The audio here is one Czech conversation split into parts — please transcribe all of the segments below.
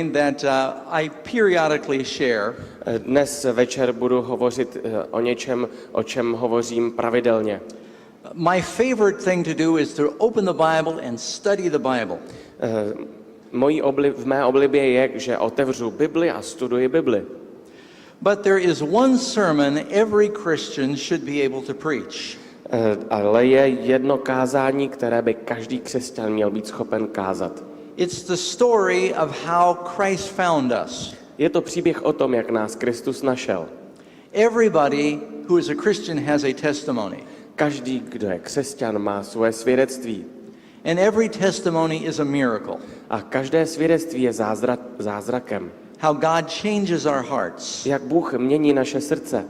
that I periodically share. Dnes večer budu hovořit o něčem, o čem hovořím pravidelně. My favorite thing to do is to open the Bible and study the Bible. V mé oblibě je, že otevřu Bibli a studuji Bibli. But there is one sermon every Christian should be able to preach. Ale je jedno kázání, které by každý křesťan měl být schopen kázat. It's the story of how Christ found us. Je to příběh o tom, jak nás Kristus našel. Everybody who is a Christian has a testimony. Každý, kdo je křesťan, má svoje svědectví. And every testimony is a miracle. A každé svědectví je zázrakem. How God changes our hearts. Jak Bůh mění naše srdce.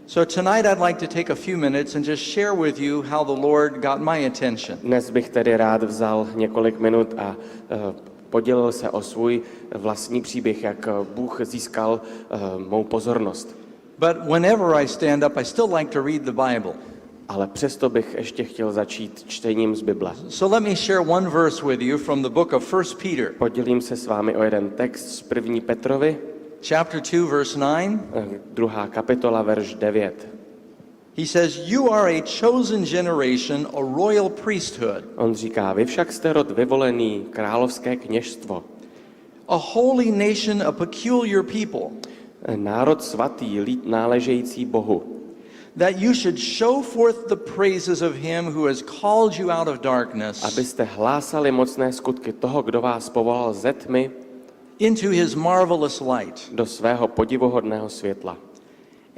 So tonight I'd like to take a few minutes and just share with you how the Lord got my attention. Dnes bych tedy rád vzal několik minut a podělil se o svůj vlastní příběh, jak Bůh získal mou pozornost. But whenever I stand up, I still like to read the Bible. Ale přesto bych ještě chtěl začít čtením z Bible. So let me share one verse with you from the book of 1 Peter. Podělím se s vámi o jeden text z 1. Petrovi. Chapter 2, verse 9. 2. kapitola, verš 9. He says, "You are a chosen generation, a royal priesthood, On říká, vy však jste rod vyvolený, královské kněžstvo. a holy nation, a peculiar people, Národ svatý, lid náležející Bohu. that you should show forth the praises of him who has called you out of darkness Abyste hlásali mocné skutky toho, kdo vás povolal ze tmy into his marvelous light." do svého podivuhodného světla.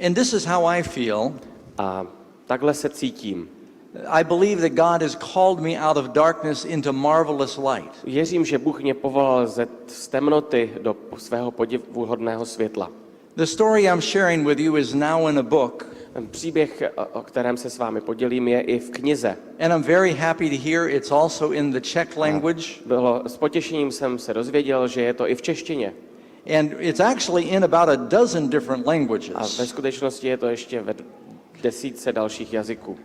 And this is how I feel. A takhle se cítím. I believe that God has called me out of darkness into marvelous light. Věřím, že Bůh mě povolal z temnoty do svého podivuhodného světla. The story I'm sharing with you is now in a book. Příběh, o kterém se s vámi podělím, je i v knize. And I'm very happy to hear it's also in the Czech language. S potěšením jsem se dozvěděl, že je to i v češtině. And it's actually in about a dozen different languages. A ve skutečnosti je to ještě ve desítce dalších jazyků.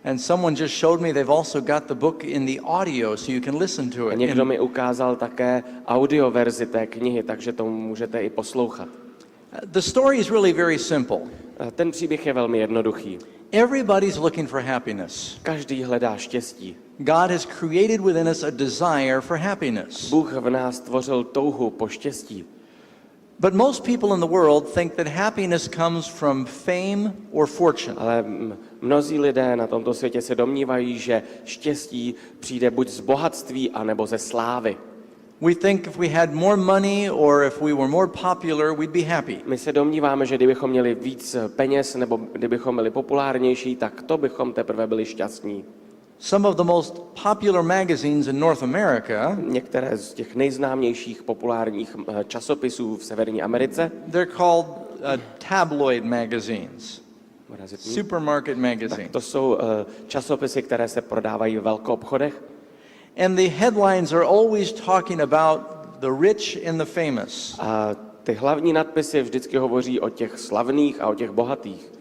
And someone just showed me they've also got the book in the audio, so you can listen to A it. někdo mi ukázal také audioverzi té knihy, takže to můžete i poslouchat. The story is really very simple. Ten příběh je velmi jednoduchý. Everybody's looking for happiness. Každý hledá štěstí. God has created within us a desire for happiness. Bůh v nás stvořil touhu po štěstí. But most people in the world think that happiness comes from fame or fortune. Ale mnozí lidé na tomto světě se domnívají, že štěstí přijde buď z bohatství, anebo ze slávy. We think if we had more money or if we were more popular, we'd be happy. My se domníváme, že kdybychom měli víc peněz nebo kdybychom byli populárnější, tak to bychom teprve byli šťastní. Some of the most popular magazines in North America, Některé z těch nejznámějších populárních časopisů v Severní Americe, they're called tabloid magazines, supermarket tak magazines. to jsou časopisy, které se prodávají v velkoobchodech. And the headlines are always talking about the rich and the famous. A ty hlavní nadpisy vždycky hovoří o těch slavných a o těch bohatých.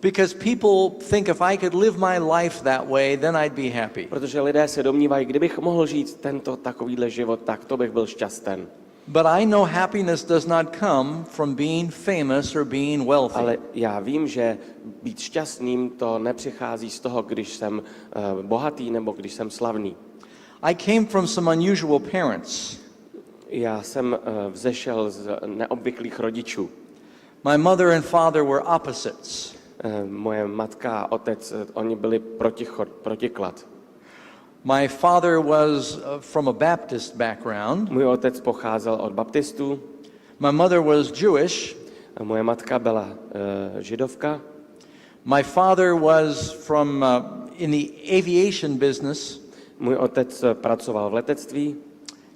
Because people think if I could live my life that way, then I'd be happy. Protože lidé se domnívají, kdybych mohl žít tento takovýhle život, tak to bych byl šťasten. But I know happiness does not come from being famous or being wealthy. Ale já vím, že být šťastným to nepřichází z toho, když jsem bohatý nebo když jsem slavný. I came from some unusual parents. Já jsem vzešel z neobvyklých rodičů. My mother and father were opposites. Moje matka a otec, oni byli protiklad. My father was from a Baptist background. Můj otec pocházel od baptistů. My mother was Jewish. A moje matka byla židovka. My father was from in the aviation business. Můj otec pracoval v letectví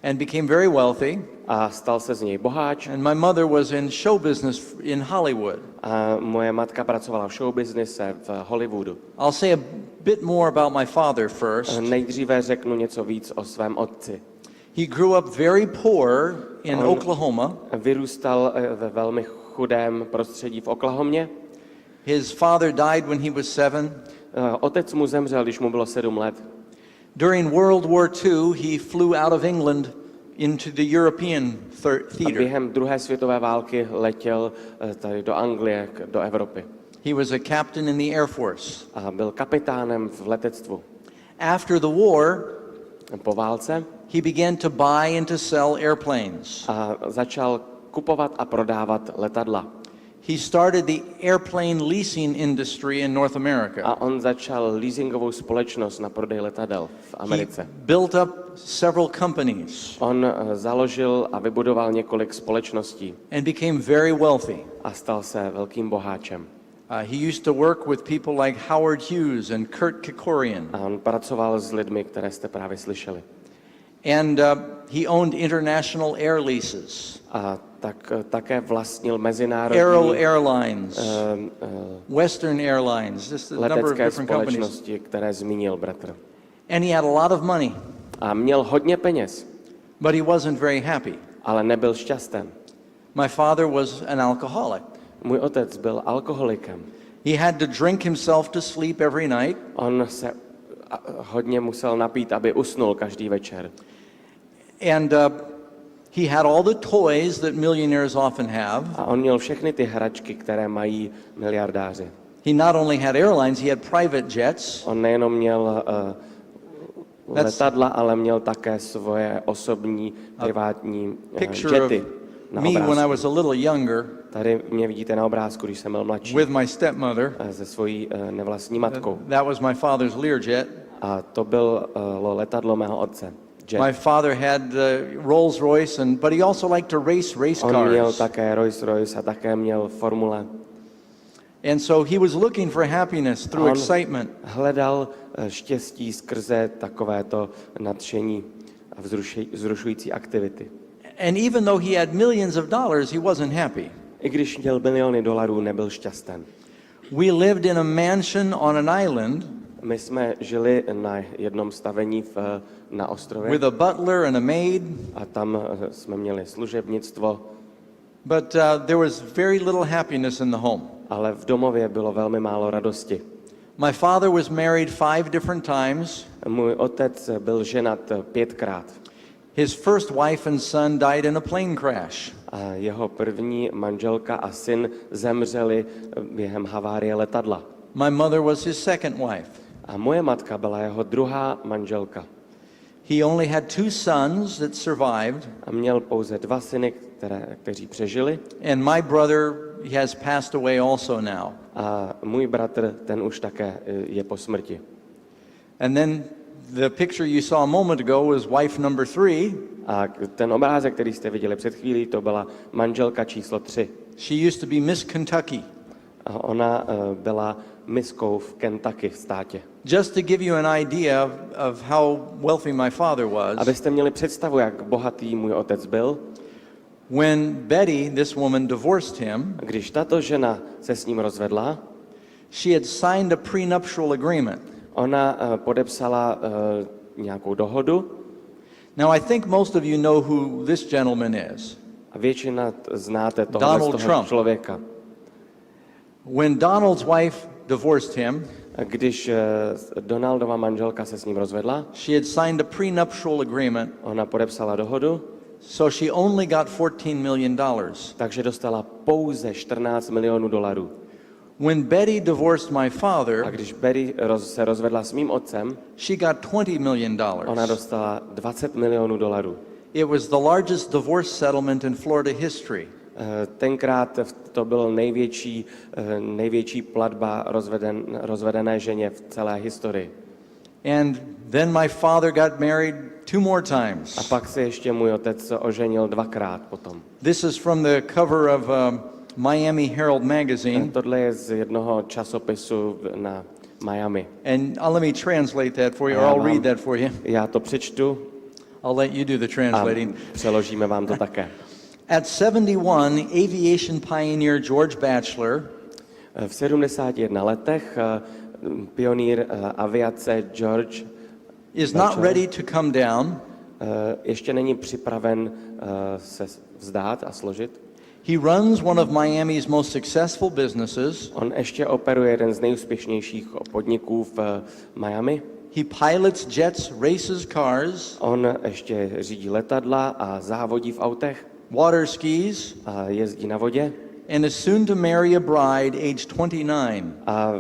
and became very wealthy. A stal se z něj boháč. And my mother was in show business in Hollywood. A moje matka pracovala v showbiznise v Hollywoodu. I'll say a bit more about my father first. Nejdříve řeknu něco víc o svém otci. He grew up very poor in Oklahoma. Vyrůstal ve velmi chudém prostředí v Oklahomě. His father died when he was 7. Otec mu zemřel, když mu bylo 7 let. During World War II, he flew out of England into the European A theater. během druhé světové války letěl tady do Anglie, do Evropy. He was a captain in the Air Force. A byl kapitánem v letectvu. After the war, Po válce he began to buy and to sell airplanes. a začal kupovat a prodávat letadla. He started the airplane leasing industry in North America. A on začal leasingovou společnost na prodej letadel v He Americe. built up several companies On založil a vybudoval několik společností and became very wealthy. a stal se velkým boháčem. He used to work with people like Howard Hughes and Kurt Kerkorian. A on pracoval s lidmi, které jste právě slyšeli. And he owned international air leases, A také vlastnil Aero mezinárodní Airlines, Western Airlines, just a number of letecké different companies. společnosti, které zmínil bratr. And he had a lot of money, A měl hodně peněz, but he wasn't very happy. ale nebyl šťasten. My father was an alcoholic. Můj otec byl alkoholikem. He had to drink himself to sleep every night. On se hodně musel napít, aby usnul každý večer. And he had all the toys that millionaires often have. A on měl všechny ty hračky, které mají miliardáři. He not only had airlines, he had private jets. On nejenom měl letadla, ale měl také svoje osobní, privátní Picture of jety na me when I obrázku. was a little younger Tady mě vidíte na obrázku, když jsem byl mladší, with my stepmother. se svojí nevlastní matkou. That was my father's Learjet. A to bylo letadlo mého otce. Jet. My father had Rolls Royce, but he also liked to race On měl cars. také Rolls Royce a také měl formule. And so he was looking for happiness through On excitement. hledal štěstí skrze takovéto nadšení a vzrušující aktivity. And even though he had millions of dollars, he wasn't happy. I když měl miliony dolarů, nebyl šťasten. We lived in a mansion on an island My jsme žili na jednom stavení na ostrově with a butler and a maid, a tam jsme měli služebnictvo, but there was very little happiness in the home. ale v domově bylo velmi málo radosti. My father was married 5 different times. Můj otec byl ženat 5krát. His first wife and son died in a plane crash. A jeho první manželka a syn zemřeli během havárie letadla. My mother was his second wife. A moje matka byla jeho druhá manželka. He only had 2 sons that survived, A měl pouze 2 syny, kteří přežili. and my brother has passed away also now. A můj bratr, ten už také je po smrti. And then the picture you saw a moment ago was wife number 3. A ten obrázek, který jste viděli před chvílí, to byla manželka číslo 3. She used to be Miss Kentucky. A ona byla miskou v Kentucky v státě. Just to give you an idea of how wealthy my father was, Abyste měli představu, jak bohatý můj otec byl, when Betty, this woman, divorced him, když tato žena se s ním rozvedla, she had signed a prenuptial agreement. ona podepsala nějakou dohodu. Now, I think most of you know who this gentleman is. A většina znáte Donald toho Trump. člověka. When Donald's wife divorced him, A když Donaldova manželka se s ním rozvedla, she had signed a prenuptial agreement, ona podepsala dohodu, so she only got $14 million. takže dostala pouze 14 milionů dolarů. When Betty divorced my A father, když Betty se rozvedla s mým otcem, she got $20 million. ona dostala 20 milionů dolarů. It was the largest divorce settlement in Florida history. Tenkrát to byl největší platba rozvedené ženě v celé historii. And then my father got married 2 more times. A pak se ještě můj otec oženil 2krát potom. This is from the cover of Miami Herald magazine. Tohle je z jednoho časopisu na Miami. And let me translate that for you, or Já I'll vám- read that for you. Já to přečtu I'll let you do the a translating. přeložíme vám to také. At 71, aviation pioneer George Batchelor V 71 letech pionýr aviace George is not Batchelor ready to come down. ještě není připraven se vzdát a složit. He runs one of Miami's most successful businesses, On ještě operuje jeden z nejúspěšnějších podniků v Miami He pilots jets, races cars, On ještě řídí letadla a závodí v autech water skis, a jezdí na vodě and is soon to marry a bride age 29. a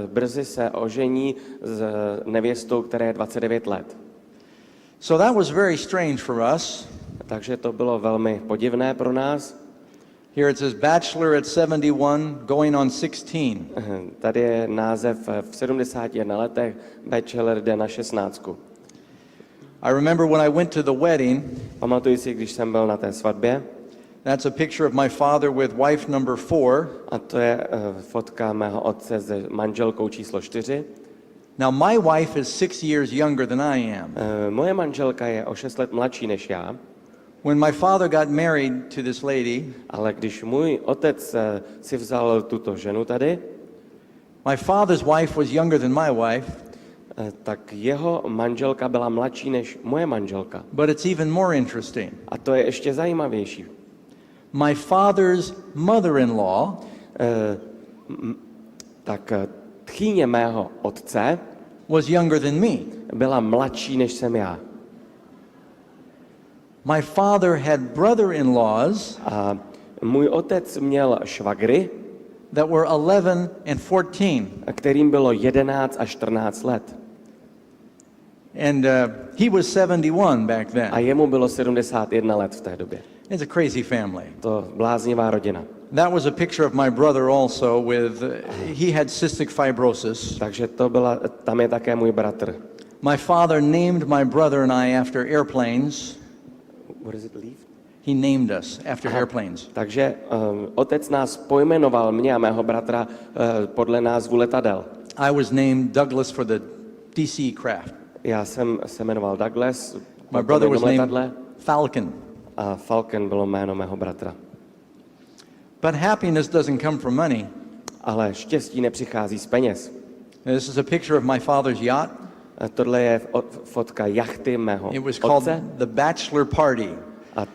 brzy se ožení s nevěstou, která je 29 let. So that was very strange for us. Takže to bylo velmi podivné pro nás. Here it says Batchelor at 71, going on 16. Tady je název v 71 letech, Batchelor jde na 16. I remember when I went to the wedding, Pamatuji si, když jsem byl na té svatbě, that's a picture of my father with wife number 4. a to je fotka mého otce s manželkou číslo 4. Now my wife is 6 years younger than I am. Moje manželka je o 6 let mladší než já, When my father got married to this lady, ale když můj otec si vzal tuto ženu tady, my father's wife was younger than my wife, tak jeho manželka byla mladší než moje manželka. but it's even more interesting. A to je ještě zajímavější. My father's mother-in-law Tak tchýně mého otce was younger than me. byla mladší než jsem já. My father had brother-in-laws A můj otec měl švagry, that were 11 and 14. kterým bylo 11 a 14 let. And he was 71 back A then. jemu bylo 71 let v té době. It's a crazy family. To bláznivá rodina. That was a picture of my brother also with, he had cystic fibrosis. Takže tam je také můj bratr. My father named my brother and I after airplanes. What does it leave? He named us after airplanes. Takže otec nás pojmenoval, mě a mého bratra, podle názvu letadel. I was named Douglas for the DC craft. Já jsem se jmenoval Douglas, My brother was named letadle, Falcon. a Falcon bylo jméno mého bratra. But happiness doesn't come from money. Ale štěstí nepřichází z peněz. This is a picture of my father's yacht. A tohle je fotka jachty mého It was called otce. the Batchelor Party. A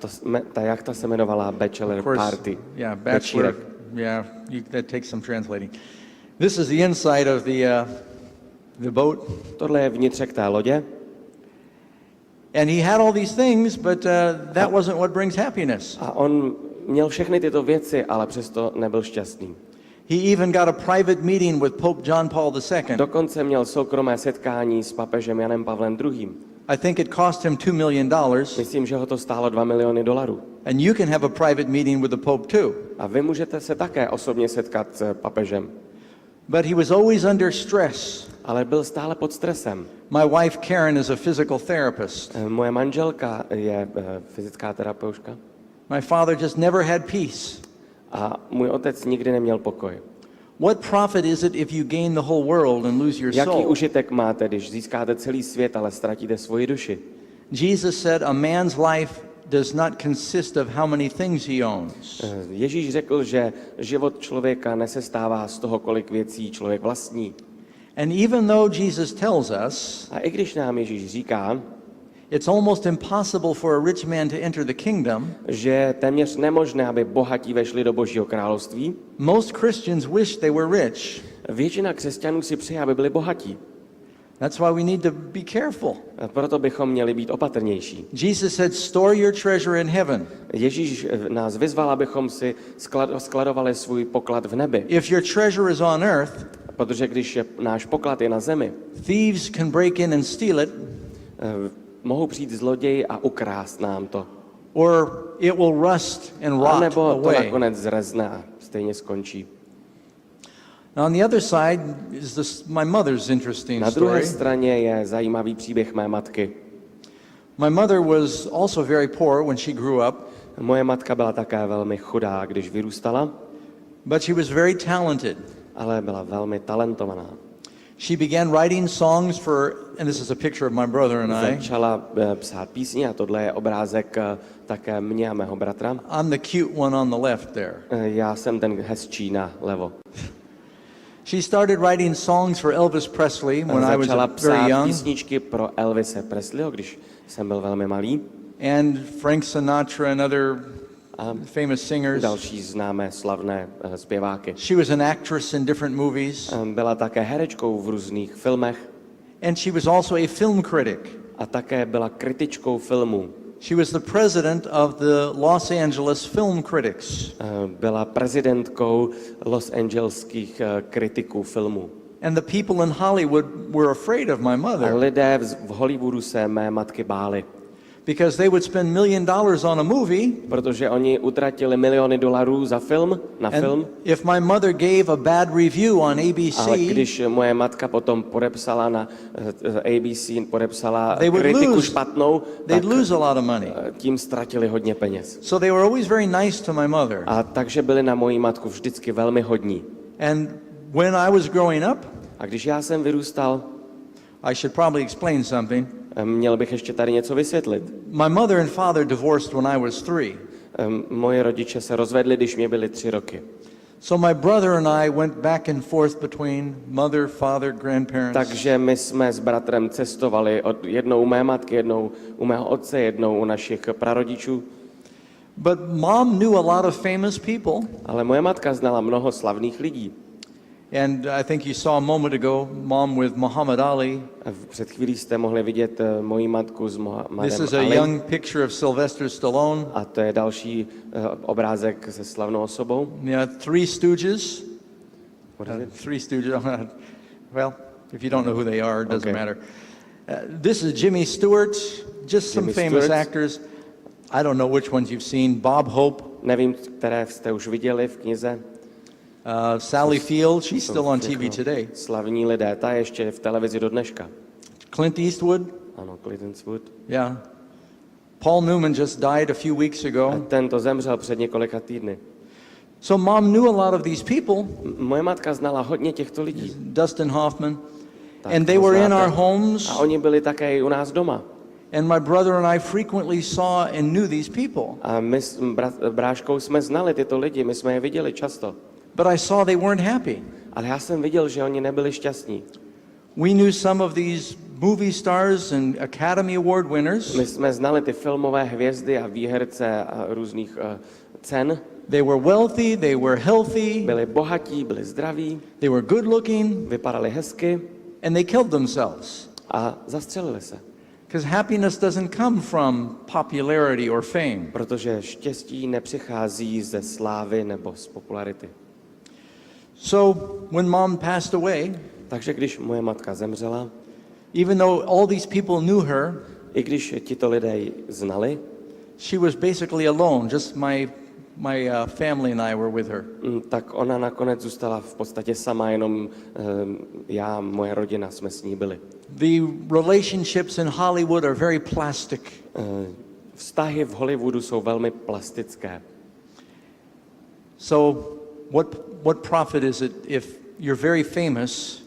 ta jachta se jmenovala Batchelor Of course, Party. yeah, Batchelor. Večírek. Yeah, that takes some translating. This is the inside of the boat. Tohle je vnitřek té lodě. And he had all these things, but that wasn't what brings happiness. A on měl všechny tyto věci, ale přesto nebyl šťastný. He even got a private meeting with Pope John Paul II. Dokonce měl soukromé setkání s papežem Janem Pavlem II. I think it cost him $2 million. Myslím, že ho to stálo $2 miliony. And you can have a private meeting with the Pope too. A vy můžete se také osobně setkat s papežem. But he was always under stress. Ale byl stále pod stresem. My wife Karen is a physical therapist. Moje manželka je fyzická terapeutka. My father just never had peace. A můj otec nikdy neměl pokoj. What profit is it if you gain the whole world and lose your Jaký soul? užitek máte, když získáte celý svět, ale ztratíte svoji duši? Jesus said a man's life does not consist of how many things he owns. Ježíš řekl, že život člověka nesestává z toho, kolik věcí člověk vlastní. And even though Jesus tells us A i když nám Ježíš říká, it's almost impossible for a rich man to enter the kingdom, že je téměř nemožné, aby bohatí vešli do Božího království, most Christians wish they were rich. většina křesťanů si přeje, aby byli bohatí. That's why we need to be careful. A proto bychom měli být opatrnější. Jesus said, store your treasure in heaven. Ježíš nás vyzval, abychom si skladovali svůj poklad v nebi. If your treasure is on earth, Protože když náš poklad je na zemi, thieves can break in and steal it, mohou přijít zloději a ukrást nám to. or it will rust and A rot nebo to away. nakonec zrezne a stejně skončí. Now on the other side is my mother's interesting Na druhé story. straně je zajímavý příběh mé matky. My mother was also very poor when she grew up, Moje matka byla také velmi chudá, když vyrůstala, but she was very talented. ale byla velmi talentovaná. She began writing songs for, and this is a picture of my brother and I. Začala psát písně a tohle je obrázek také mě a mého bratra. I'm the cute one on the left there. Já jsem ten hezčí nalevo. She started writing songs for Elvis Presley when I was Začala very psát young, písničky pro Elvise Presleyho, když jsem byl velmi malý. and Frank Sinatra and other famous singers. Další známé slavné zpěváky. She was an actress in different movies, Byla také herečkou v různých filmech And she was also a film critic. a také byla kritičkou filmů. She was the president of the Los Angeles Film Critics. Byla prezidentkou Los Angeleských kritiků filmů. And the people in Hollywood were afraid of my A mother lidé v Hollywoodu se mé matky báli, because they would spend $1 million on a movie. protože oni utratili miliony dolarů za film, na film. And if my mother gave a bad review on ABC, Ale když moje matka potom podepsala na ABC, podepsala They would kritiku lose. špatnou, they'd tak lose a lot of money. tím ztratili hodně peněz. So they were always very nice to my mother. A takže byli na moji matku vždycky velmi hodní. And when I was growing up, A když já jsem vyrůstal, I should probably explain something. měl bych ještě tady něco vysvětlit. My mother and father divorced when I was 3. Moje rodiče se rozvedli, když mě byly 3 roky. So my brother and I went back and forth between mother, father, grandparents. Takže my jsme s bratrem cestovali jednou u mé matky, jednou u mého otce, jednou u našich prarodičů. But mom knew a lot of famous people. Ale moje matka znala mnoho slavných lidí. And I think you saw a moment ago, mom with Muhammad Ali. Před chvílí jste mohli vidět moji matku s Mohamedem This is a Ali. young picture of Sylvester Stallone. A to je další obrázek se slavnou osobou. Yeah, Three Stooges. What is it? Three Stooges. Well, if you don't know who they are, it doesn't Okay. matter. This is Jimmy Stewart. Just some Jimmy famous Stewart. actors. I don't know which ones you've seen. Bob Hope, Nevím, které jste už viděli v knize. Sally Field. She's still on TV Jako today. Slavní lidé, ta je ještě v televizi do dneška. Clint Eastwood. Ano, Clint Eastwood. Yeah. Paul Newman just died a few weeks A ago. ten to zemřel před několika týdny. So mom knew a lot of these people. Moje matka znala hodně těchto lidí. Dustin Hoffman. Tak And they to were in znáte. our homes. A oni byli také i u nás doma. And my brother and I frequently saw and knew these people. A my s bráškou jsme znali tyto lidi, my jsme je viděli často. But I saw they weren't happy. Ale já jsem viděl, že oni nebyli šťastní. We knew some of these movie stars and Academy Award winners. My jsme znali ty filmové hvězdy a výherce a různých cen. They were wealthy, they were healthy, Byli bohatí, byli zdraví, they were good looking, vypadali hezky and they killed themselves. a zastřelili se. Because happiness doesn't come from popularity or fame. Protože štěstí nepřichází ze slávy nebo z popularity. So when mom passed away, Takže když moje matka zemřela, even though all these people knew her, i když tito lidé ji znali, she was basically alone. Just my family and I were with her. tak ona nakonec zůstala v podstatě sama, jenom já, moje rodina jsme s ní byli. The relationships in Hollywood are very plastic. Vztahy v Hollywoodu jsou velmi plastické. So what profit is it if you're very famous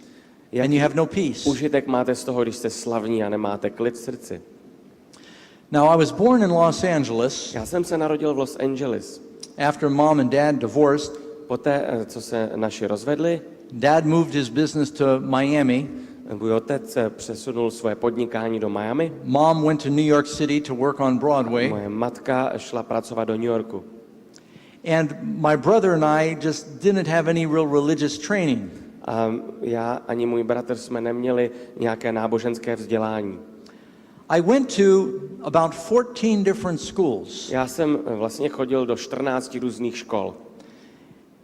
and you have no peace? Užitek máte z toho, když jste slavní a nemáte klid v srdci. Now, I was born in Los Angeles Já jsem se narodil v Los Angeles. after mom and dad divorced. Poté, co se naši rozvedli, Dad moved his business to Miami. můj otec přesunul svoje podnikání do Miami. Mom went to New York City to work on Broadway. Moje matka šla pracovat do New Yorku. And my brother and I just didn't have any real religious training. A já ani můj bratr jsme neměli nějaké náboženské vzdělání. I went to about 14 different schools. Já jsem vlastně chodil do 14 různých škol.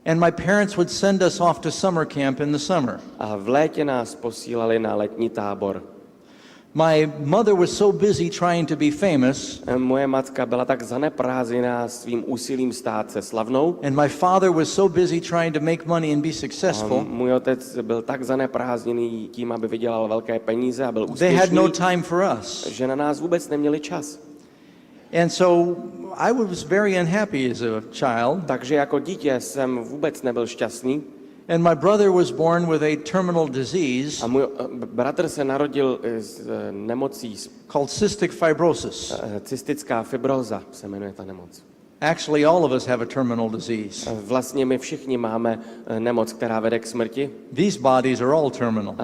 And my parents would send us off to summer camp in the summer. A v létě nás posílali na letní tábor. My mother was so busy trying to be famous, Moje matka byla tak zaneprázdněná svým úsilím stát se slavnou. and my father was so busy trying to make money and be A successful. můj otec byl tak zaneprázdněný tím, aby vydělal velké peníze a byl They had no úspěšný, time for us. že na nás vůbec neměli čas. And so I was very unhappy as a child. Takže jako dítě jsem vůbec nebyl šťastný. And my brother was born with a terminal disease A můj bratr se narodil s nemocí, called cystic fibrosis. cystická fibróza se jmenuje ta nemoc. Actually, all of us have a terminal disease. Vlastně my všichni máme nemoc, která vede k smrti. These bodies are all terminal.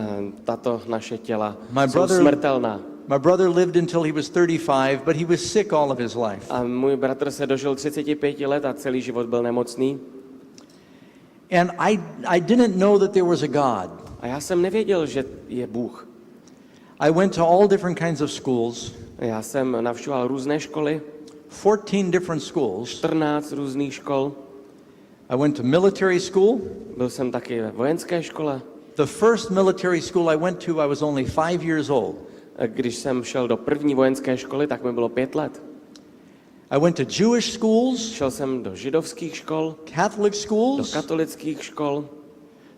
Tato naše těla My jsou brother- smrtelná. My brother lived until he was 35, but he was sick all of his life. A můj bratr se dožil 35 let a celý život byl nemocný. And I didn't know that there was a God. A já jsem nevěděl, že je Bůh. I went to all different kinds of schools, Já jsem navštěvoval různé školy, 14 different schools. 14 různých škol. I went to military school. Byl jsem taky ve vojenské škole. The first military school I went to, I was only 5 years old. Když jsem šel do první vojenské školy, tak mi bylo 5 let. I went to Jewish schools, Šel jsem do židovských škol, Catholic do schools. katolických škol.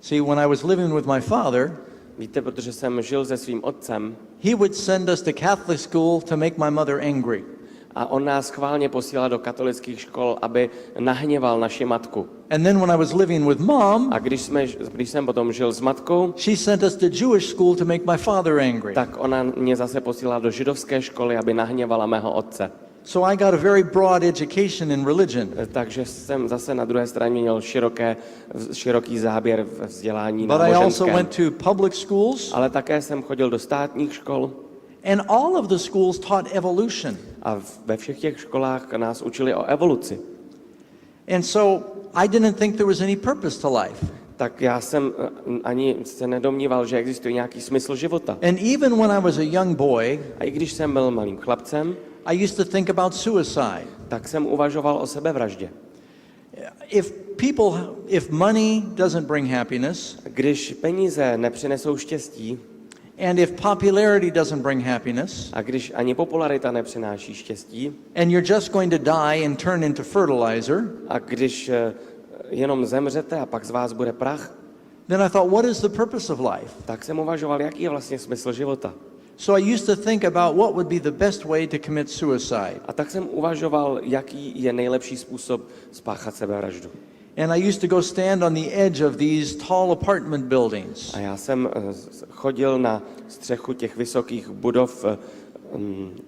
See, when I was living with my father, Víte, protože jsem žil se svým otcem he would send us to Catholic school to make my mother angry. a on nás schválně posílal do katolických škol, aby nahněval naši matku. And then when I was living with mom, A když jsem potom žil s matkou, she sent us to Jewish school to make my father angry. tak ona mě zase posílala do židovské školy, aby nahněvala mého otce. So I got a very broad education in religion. Takže jsem zase na druhé straně měl široký záběr v vzdělání But I also náboženském. went to public schools, Ale také jsem chodil do státních škol and all of the schools taught evolution. a ve všech těch školách nás učili o evoluci. And so I didn't think there was any purpose to life. Tak já jsem ani se nedomníval, že existuje nějaký smysl života. And even when I was a young boy, A i když jsem byl malým chlapcem, I used to think about suicide. tak jsem uvažoval o sebevraždě. If money doesn't bring happiness, Když peníze nepřinesou štěstí and if popularity doesn't bring happiness, a když ani popularita nepřináší štěstí and you're just going to die and turn into fertilizer, a když jenom zemřete a pak z vás bude prach, then I thought, what is the purpose of life? tak jsem uvažoval, jaký je vlastně smysl života. So I used to think about what would be the best way to commit suicide. A tak jsem uvažoval, jaký je nejlepší způsob spáchat sebevraždu. And I used to go stand on the edge of these tall apartment buildings. A já jsem chodil na střechu těch vysokých budov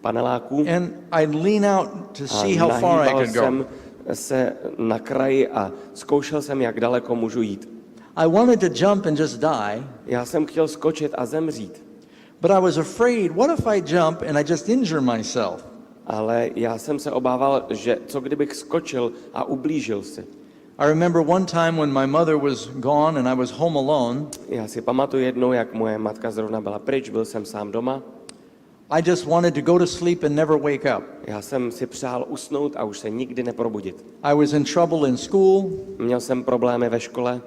paneláků And I'd lean out to a see how far I nahýbal could go. jsem se na kraji a zkoušel jsem, jak daleko můžu jít. I wanted to jump and just die, Já jsem chtěl skočit a zemřít, but I was afraid, what if I jump and I just injure myself? ale já jsem se obával, že co kdybych skočil a ublížil si. I remember one time when my mother was gone and I was home alone, Já si pamatuju jednou, jak moje matka zrovna byla pryč, byl jsem sám doma. I just wanted to go to sleep and never wake up. Já jsem si přál usnout a už se nikdy neprobudit. I was in trouble in school. Měl jsem problémy ve škole.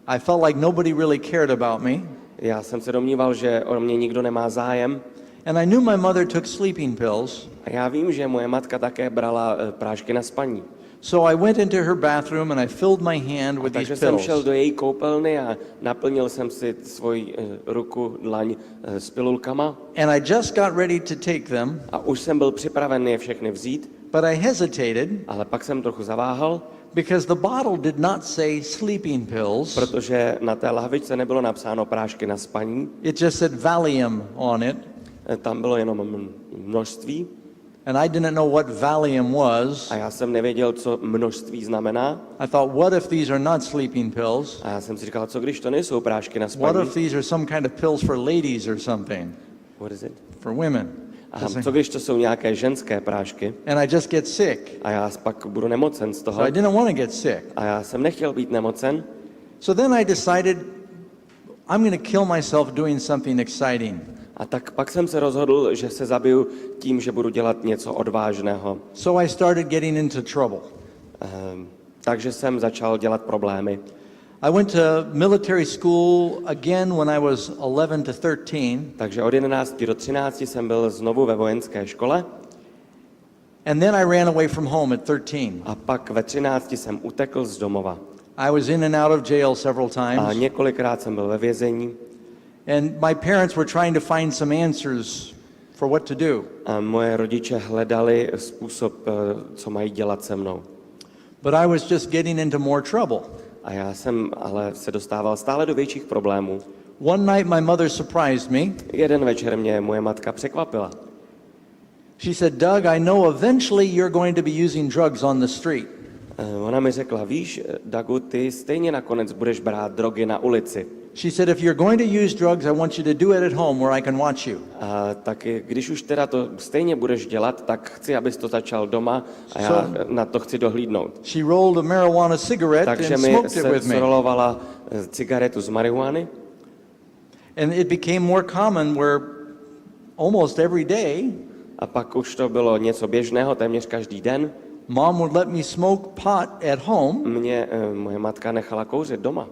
I felt like nobody really cared about me. Já jsem se domníval, že o mě nikdo nemá zájem. And I knew my mother took sleeping pills. A já vím, že moje matka také brala prášky na spaní. So I went into her bathroom and I filled my hand with Takže these jsem šel pills. do její koupelny a naplnil jsem si svoji dlaň s pilulkama. And I just got ready to take them, A už jsem byl připraven je všechny vzít, but I hesitated ale pak jsem trochu zaváhal, because the bottle did not say sleeping pills. protože na té lahvičce nebylo napsáno prášky na spaní. It just said Valium on it. Tam bylo jenom množství And I didn't know what Valium was. a já jsem nevěděl, co množství znamená. I thought, what if these are not sleeping pills? A já jsem si říkal, co když to nejsou prášky na What spaní? if these are some kind of pills for ladies or something? What is it? For women. A co když to jsou nějaké ženské prášky And I just get sick. a já pak budu nemocen z toho? So I didn't want to get sick. A já jsem nechtěl být nemocen, So then I decided I'm going to kill myself doing something exciting. a tak pak jsem se rozhodl, že se zabiju tím, že budu dělat něco odvážného. So I started getting into trouble. Takže jsem začal dělat problémy. I went to military school again when I was 11 to 13. Takže od 11 do 13 jsem byl znovu ve vojenské škole And then I ran away from home at 13. a pak ve 13 jsem utekl z domova. I was in and out of jail several A times. několikrát jsem byl ve vězení And my parents were trying to find some answers for what to do. a moje rodiče hledali způsob, co mají dělat se mnou. But I was just getting into more trouble. A já jsem ale se dostával stále do větších problémů. One night my mother surprised me. Jeden večer mě moje matka překvapila. She said, Doug, I know eventually you're going to be using drugs on the street. Ona mi řekla, víš, Dagu, ty stejně nakonec budeš brát drogy na ulici. She said, if you're going to use drugs, I want you to do it at home where I can watch you. A taky, když už teda to stejně budeš dělat, tak chci, abys to začal doma a já na to chci dohlídnout. She rolled a marijuana cigarette Takže and mi smoked it with me. zrolovala cigaretu z marihuany And it became more common where almost every day, A pak už to bylo něco běžného, téměř každý den. Mom would let me smoke pot at home. Mě moje matka nechala kouřit doma.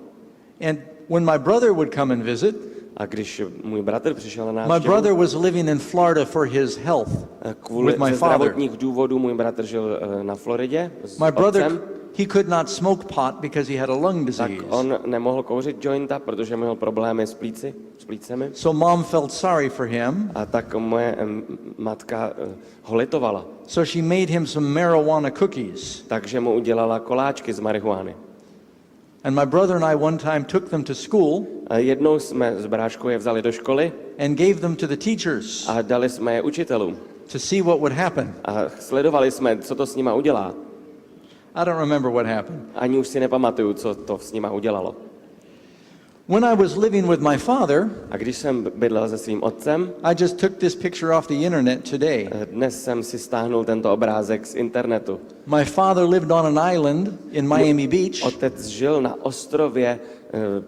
And when my brother would come and visit, A když můj bratr přišel na my návštěvu, brother was living in Florida for his health kvůli with my ze father. zdravotních důvodů můj bratr žil na Floridě s My brother, otcem, he could not smoke pot because he had a lung tak disease. on nemohl kouřit jointa, protože měl problémy s plícemi. So mom felt sorry for him. A tak moje matka ho litovala. So she made him some marijuana cookies. Takže mu udělala koláčky z marihuany. And my brother and I one time took them to school A jednou jsme s bráškou je vzali do školy and gave them to the teachers a dali jsme je učitelům. to see what would happen. A sledovali jsme, co to s nima udělá. I don't remember what happened. Ani už si nepamatuju, co to s nima udělalo. When I was living with my father, A když jsem bydlel se svým otcem, I just took this picture off the internet today. dnes jsem si stáhnul tento obrázek z internetu. My father lived on an island in Miami Beach Otec žil na ostrově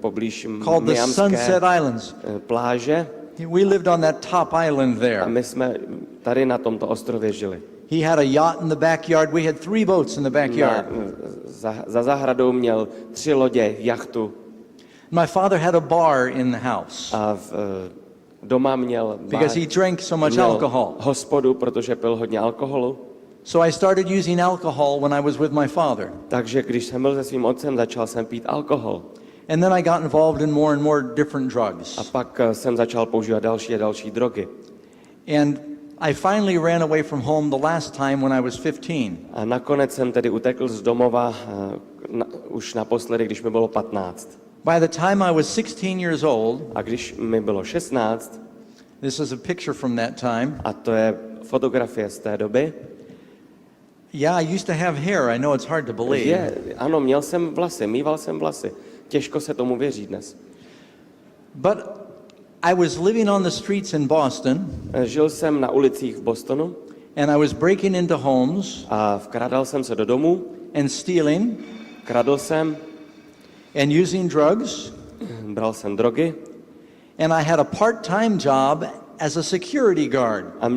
poblíž called the Sunset Miamské Islands. pláže We lived on that top island a there. my jsme tady na tomto ostrově žili. He had a yacht in the backyard. We had 3 boats in the backyard. Za zahradou měl 3 lodě, jachtu My father had a bar in the house a doma měl because he drank so much měl alcohol. hospodu, protože pil hodně alkoholu. So I started using alcohol when I was with my father. Takže když jsem byl se svým otcem, začal jsem pít alkohol. And then I got involved in more and more different A drugs. pak jsem začal používat další a další drogy. And I finally ran away from home the last time when I was 15. A nakonec jsem tedy utekl z domova už naposledy, když mi bylo 15. By the time I was 16 years old, A když mi bylo 16, this is a picture from that time. a to je fotografie z té doby, Yeah, I used to have hair. I know it's hard to believe. ano, měl jsem vlasy, mýval jsem vlasy. Těžko se tomu věří dnes. But I was living on the streets in Boston, Žil jsem na ulicích v Bostonu and I was breaking into homes a vkrádal jsem se do domů, and stealing kradl jsem, and using drugs. bral jsem drogy And I had a part-time job as a security guard. a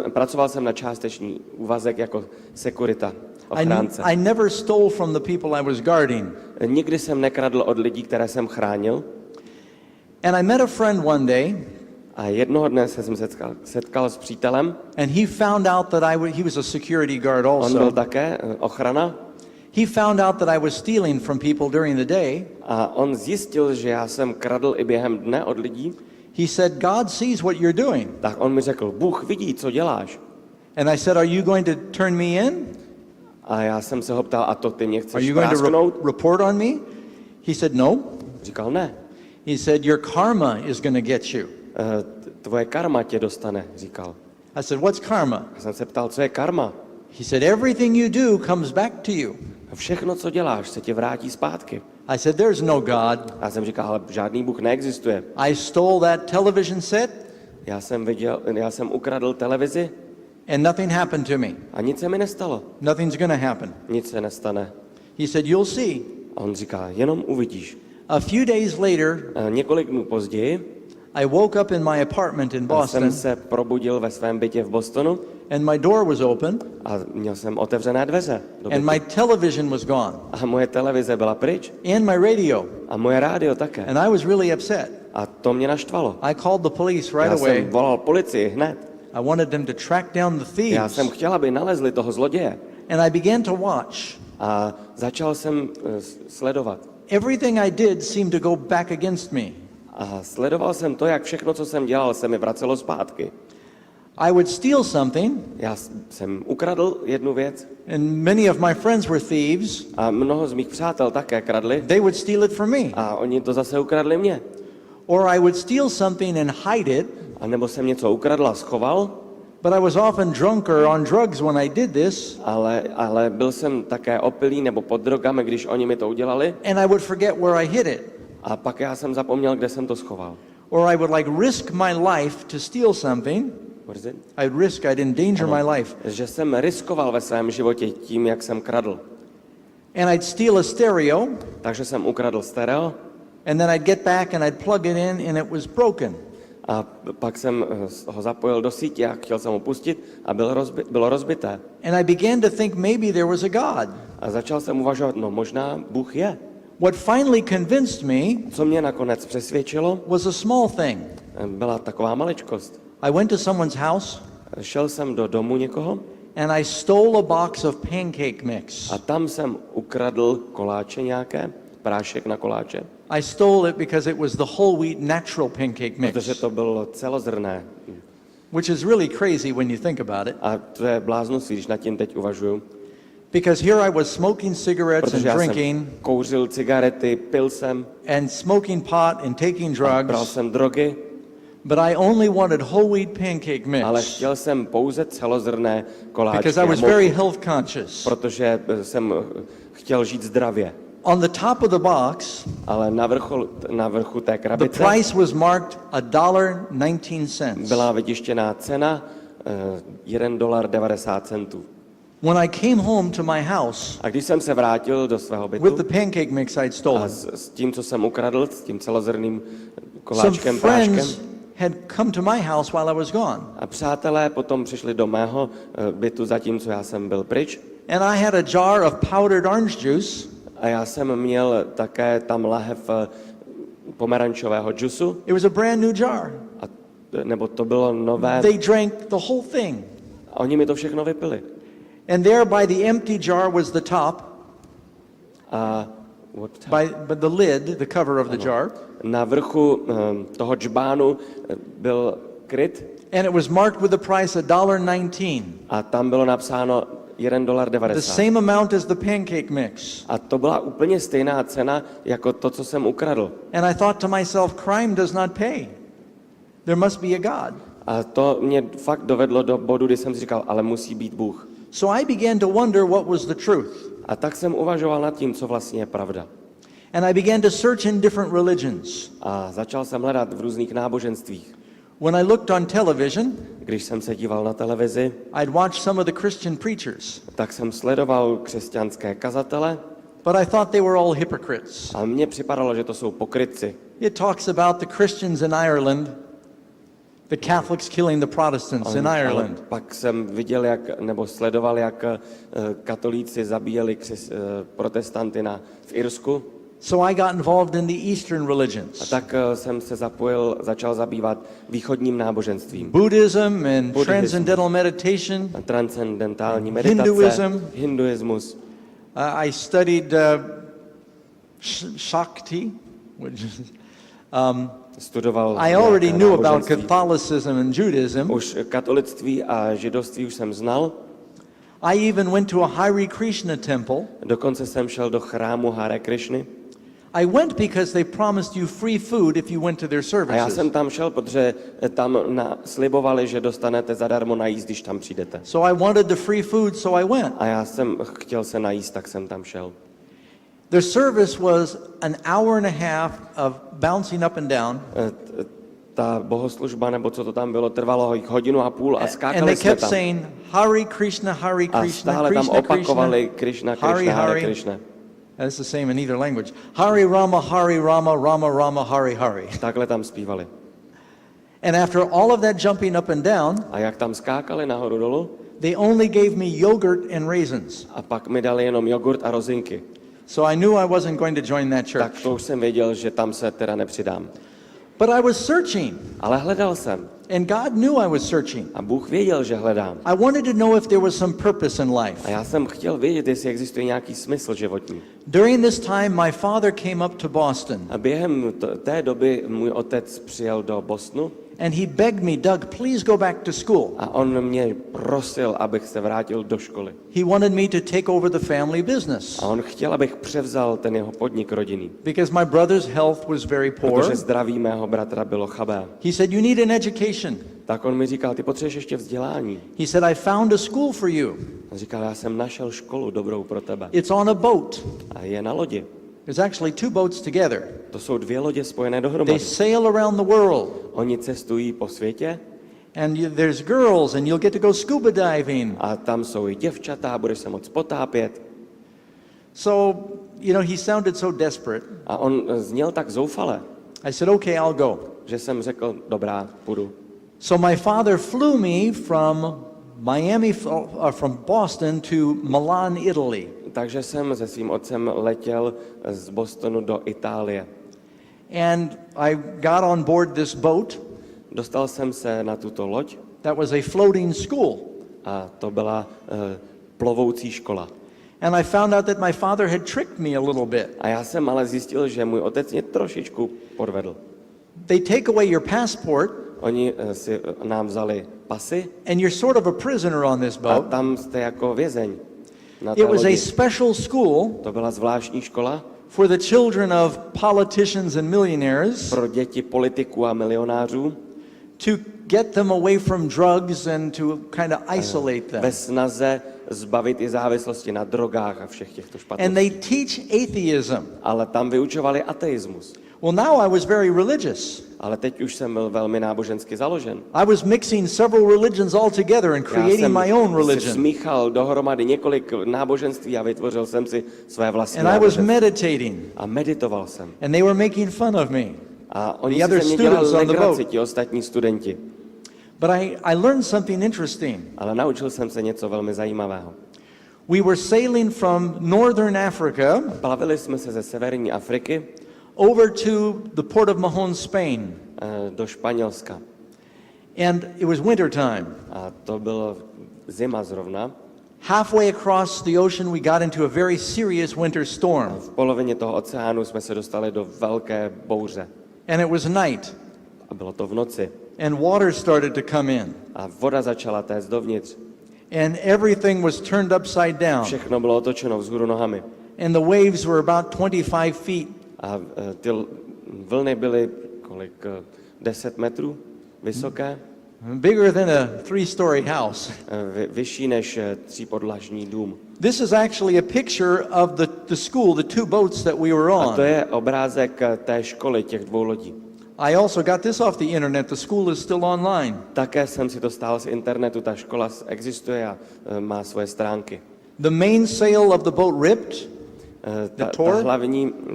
pracoval jsem na částečný úvazek jako sekurita, I ochránce. never stole from the people I was guarding. Nikdy jsem nekradl od lidí, které jsem chránil. And I met a friend one day, A jednoho dne se jsem setkal s přítelem. and he found out that he was a security guard On byl also. také ochrana He found out that I was stealing from people during the day. a on zjistil, že já jsem kradl i během dne od lidí. He said, God sees what you're doing. Tak on mi řekl, Bůh vidí, co děláš. And I said, are you going to turn me in? A já jsem se ho ptal, a to ty mě Are chceš you going to prásknout? report on me? He said, no. Říkal, ne. He said, your karma is going to get you. Tvoje karma tě dostane, říkal. I said, what's karma? Já jsem se ptal, co je karma. He said, everything you do comes back to you. Všechno, co děláš, se tě vrátí zpátky. I said, there's no God. Já jsem říkal, ale žádný Bůh neexistuje. I stole that television set Já jsem ukradl televizi and nothing happened to me. a nic se mi nestalo. Nothing's going to happen. Nic se nestane. He said, you'll see. A on říká, jenom uvidíš. A few days later, A několik dnů později I woke up in my apartment in Boston, jsem se probudil ve svém bytě v Bostonu and my door was open, a měl jsem otevřené dveře do and my bytu. television was gone, A moje televize byla pryč and my radio. a moje rádio také. And I was really upset. A to mě naštvalo. I called the police Já right jsem away. volal policii hned. I wanted them to track down the Já thieves. jsem chtěl, aby nalezli toho zloděje. And I began to watch. A začal jsem sledovat. Everything I did seemed to go back against me. A sledoval jsem to, jak všechno, co jsem dělal, se mi vracelo zpátky. I would steal something, Já jsem ukradl jednu věc and many of my friends were thieves. a mnoho z mých přátel také kradli They would steal it from me. a oni to zase ukradli mě. Or I would steal something and hide it, A nebo jsem něco ukradl a schoval, but I was often drunk or on drugs when I did this, ale byl jsem také opilý nebo pod drogami, když oni mi to udělali. and I would forget where I hid it. A pak já jsem zapomněl, kde jsem to schoval. Or I would like risk my life to steal something. I'd endanger my life. Že jsem riskoval ve svém životě tím, jak jsem kradl. And I'd steal a stereo, Takže jsem ukradl stereo and then I'd get back and I'd plug it in and it was broken. A pak jsem ho zapojil do sítě a chtěl jsem ho pustit a bylo rozbité. And I began to think maybe there was a God. A začal jsem uvažovat, no možná Bůh je. What finally convinced me Co mě nakonec přesvědčilo, was a small thing. byla taková maličkost. I went to someone's house Šel jsem do domu někoho and I stole a box of pancake mix. a tam jsem ukradl koláče nějaké, prášek na koláče, I stole it because it was the whole wheat natural pancake protože mix, to bylo celozrnné. which is really crazy when you think about it. A to je bláznost, když nad tím teď uvažuju. Because here I was smoking cigarettes and Protože já jsem drinking kouřil cigarety, pil jsem, and smoking pot and taking bral drugs, jsem drogy, but I only wanted whole wheat pancake ale mix chtěl jsem pouze celozrné koláčky, because I a was mouku, very health conscious. protože jsem chtěl žít zdravě. On the top of the box, Ale na vrchu té the krabice price was marked $1.19. byla vytištěná cena $1.90. When I came home to my house A když jsem se vrátil do svého with bytu the pancake mix I'd a stolen, s tím, co jsem ukradl, s tím celozrným some koláčkem, práškem, friends had come to my house while I was gone. a přátelé potom přišli do mého bytu, zatímco já jsem byl pryč. And I had a jar of powdered orange juice. A já jsem měl také tam lahev pomerančového džusu, It was a brand new jar. nebo to bylo nové. They drank the whole thing. A oni mi to všechno vypili. And there by the empty jar was the top, A by the lid, the cover of the jar. na vrchu toho džbánu byl kryt And it was marked with the price $1.19. a tam bylo napsáno The $1.90. same amount as the pancake mix. A to byla úplně stejná cena jako to, co jsem ukradl. And I thought to myself, crime does not pay. There must be a God. A to mě fakt dovedlo do bodu, kdy jsem si říkal, ale musí být Bůh. So I began to wonder what was the truth. A tak jsem uvažoval nad tím, co vlastně je pravda. And I began to search in different religions. A začal jsem hledat v různých náboženstvích. When I looked on television, Když jsem se díval na televizi, I'd watch some of the Christian preachers, tak jsem sledoval křesťanské kazatele but I thought they were all hypocrites. a mně připadalo, že to jsou pokrytci. It talks about the Christians in Ireland, the Catholics killing the Protestants in Ale Ireland. pak jsem viděl, nebo sledoval, jak katolíci zabíjeli protestanty v Irsku. So I got involved in the Eastern A religions, tak jsem se začal zabývat východním náboženstvím. Buddhism and Buddhism. transcendental meditation. Transcendentální meditace, Hinduism. hinduismus. I studied Shakti, which is, Studoval I already nějaké knew about náboženství. Catholicism and Judaism. Už katolictví a židovství už jsem znal. I even went to a Hare Krishna temple. Dokonce jsem šel do chrámu Hare Krishny. I went because they promised you free food if you went to their A já services. jsem tam šel, protože tam slibovali, že dostanete zadarmo najíst, když tam přijdete. So I wanted the free food, so I went. A já jsem chtěl se najíst, tak jsem tam šel. Their service was an hour and a half of bouncing up and down. Ta bohoslužba, nebo co to tam bylo, trvalo 1,5 hodiny a And skákali they jsme kept tam. saying, Hare Krishna, Hare A Krishna, stále tam Krishna, opakovali Krishna. Krishna, Krishna, Hare Hare. Krishna. That's the same in either language. Hare Rama, Hare Rama, Rama Rama, Hare Hare. Takhle tam zpívali. And after all of that jumping up and down, A jak tam skákali nahoru dolů, they only gave me yogurt and raisins. a pak mi dali jenom jogurt a rozinky. So I knew I wasn't going to join that Tak church. to už jsem věděl, že tam se teda nepřidám. But I was searching, Ale hledal jsem. and God knew I was searching. A Bůh věděl, že hledám. I wanted to know if there was some purpose in life. A já jsem chtěl vědět, jestli existuje nějaký smysl životní. During this time, my father came up to Boston, A během té doby můj otec přijel do Bostonu and he begged me, Doug, please go back to school. a on mě prosil, abych se vrátil do školy. He wanted me to take over the family business A on chtěl, abych převzal ten jeho podnik rodinný. because my brother's health was very poor. Protože zdraví mého bratra bylo chabé. He said, you need an education. Tak on mi říkal, ty potřebuješ ještě vzdělání. He said, I found a school for you. On říkal, já jsem našel školu dobrou pro tebe. It's on a boat. A je na lodi. There's actually 2 boats together. To jsou 2 lodě spojené They dohromady. sail around the world. Oni cestují po světě And there's girls, and you'll get to go scuba diving. a tam jsou i děvčata, budeš se moc potápět. So, he sounded so desperate. A on zněl tak zoufale. I said, okay, I'll go. že jsem řekl, dobrá, půjdu. So my father flew me from from Boston to Milan, Italy. Takže jsem se svým otcem letěl z Bostonu do Itálie. And I got on board this boat. Dostal jsem se na tuto loď That was a floating school. a to byla plovoucí škola. And I found out that my father had tricked me a little bit. A já jsem ale zjistil, že můj otec mě trošičku podvedl. They take away your passport, Oni si nám vzali pasy and you're sort of a prisoner on this a boat. tam jste jako vězeň na té It was a lodi. special school To byla zvláštní škola for the children of politicians and millionaires pro děti politiků a milionářů to get them away from drugs and to kind of isolate them. ve snaze zbavit i závislosti na drogách a všech těchto And špatností. they teach atheism. Ale tam vyučovali ateismus. Well, now I was very religious. Ale teď už jsem byl velmi nábožensky založen. I was mixing several religions all together and Já creating jsem my own si religion. smíchal dohromady několik náboženství a vytvořil jsem si své vlastní And I was náboženství. meditating, A meditoval jsem. and they were making fun of me. A oni The other si ze mě students dělali on the legraci, boat. ti ostatní studenti. But I learned something interesting. Ale naučil jsem se něco velmi zajímavého. We were sailing from northern Africa Plavili jsme se ze severní Afriky over to the port of Mahon, Spain. do Španělska. And it was winter time. A to bylo zima zrovna. Halfway across the ocean, we got into a very serious winter storm. V polovině toho oceánu jsme se dostali do velké bouře. And it was night. A bylo to v noci. And water started to come in. A voda začala téct dovnitř. And everything was turned upside down. Všechno bylo otočeno vzhůru nohami. And the waves were about 25 feet. A ty vlny byly kolik? 10 metrů vysoké, Bigger than a 3-story house. vyšší než třípodlažní dům. This is actually a picture of the school, the two boats that we were A to on. je obrázek té školy, těch dvou lodí. I also got this off the internet. The school is still online. Také jsem si to stáhl z internetu, ta škola existuje a má svoje stránky. The main sail of the boat ripped.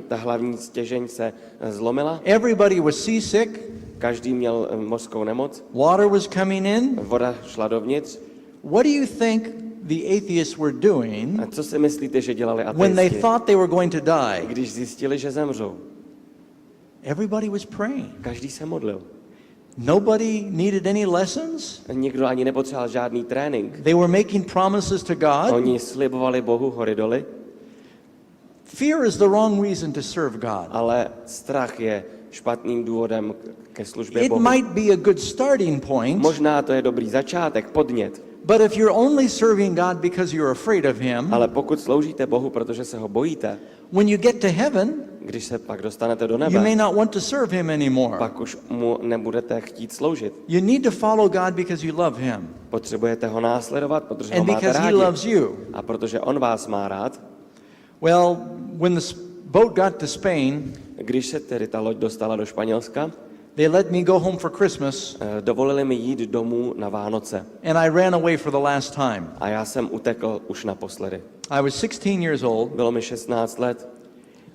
Ta hlavní stěžeň se zlomila, Everybody was seasick. každý měl mořskou nemoc, Water was coming in. voda šla dovnitř. What do you think the atheists were doing A co si myslíte, že dělali when they ateisti, thought they were going to die? když zjistili, že zemřou? Everybody was praying. Každý se modlil. Nobody needed any lessons. Nikdo ani nepotřeboval žádný trénink. They were making promises to God. Oni slibovali Bohu hory doly, Fear is the wrong reason to serve God. ale strach je špatným důvodem ke službě It Bohu. might be a good starting point, Možná to je dobrý začátek, podnět, but if you're only serving God because you're afraid of Him, ale pokud sloužíte Bohu, protože se ho bojíte, when you get to heaven, když se pak dostanete do you may nebe, not want to serve Him anymore. pak už mu nebudete chtít sloužit. You need to follow God because you love Him Potřebujete ho následovat, protože ho and máte because He rádi. loves you. A protože on vás má rád, Well, when the boat got to Spain, když se tedy ta loď dostala do Španělska, they let me go home for Christmas, dovolili mi jít domů na Vánoce. and I ran away for the last time. A já jsem utekl už naposledy. I was 16 years old, Bylo mi 16 let,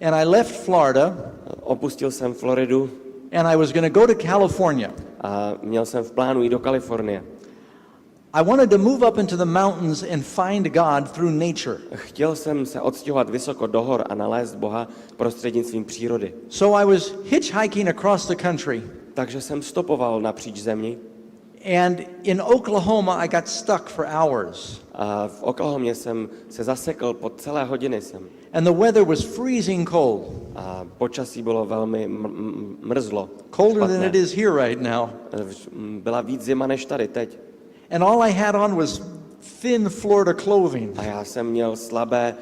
and I left Florida, opustil jsem Floridu and I was going to go to California. a měl jsem v plánu jít do Kalifornie. I wanted to move up into the mountains and find God through nature. Chtěl jsem se odstěhovat vysoko do hor a nalézt Boha prostřednictvím přírody. So I was hitchhiking across the country, Takže jsem stopoval napříč zemi and in Oklahoma I got stuck for hours. a v Oklahomě jsem se zasekl po celé hodiny jsem. And the weather was freezing cold, A počasí bylo velmi mrzlo. colder than špatné. it is here right now. Byla víc zima než tady teď. And all I had on was thin Florida clothing, A já jsem měl slabé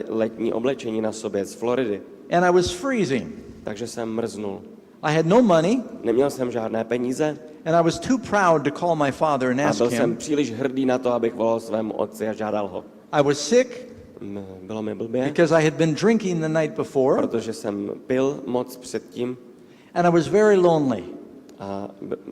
letní oblečení na sobě z Floridy. and I was freezing. Takže jsem mrznul. I had no money, Neměl jsem žádné peníze and I was too proud to call my father and a ask byl jsem him. příliš hrdý na to, abych volal svému otci a žádal ho. I was sick Bylo mi blbě, because I had been drinking the night before, protože jsem pil moc předtím and I was very lonely. a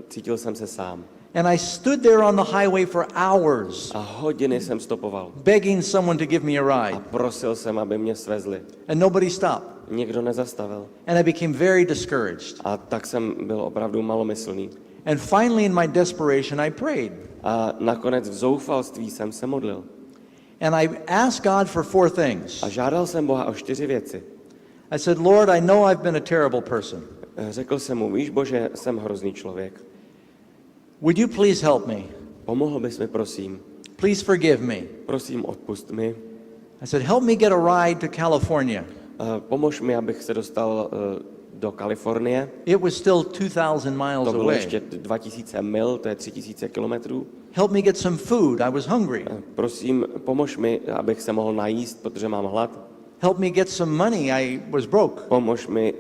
cítil jsem se sám. And I stood there on the highway for hours, A hodiny jsem stopoval begging someone to give me a a ride, prosil jsem, aby mě svezli. and nobody stopped. nikdo nezastavil. And I became very discouraged. A tak jsem byl opravdu malomyslný. And finally, in my desperation, I prayed. A nakonec v zoufalství jsem se modlil. And I asked God for 4 things. A žádal jsem Boha o 4 věci. I said, Lord, I know I've been a terrible person. Řekl jsem mu, víš Bože, jsem hrozný člověk. Would you please help me? Pomohl bys mi, prosím. Please forgive me. Prosím, odpust mi. I said, help me get a ride to California. Pomož mi, abych se dostal do Kalifornie. It was still 2,000 miles To bylo away. ještě 2000 mil, to je 3000 kilometrů. Help me get some food. I was hungry. Prosím, pomož mi, abych se mohl najíst, protože mám hlad. Help me get some money. I was broke. Pomož mi,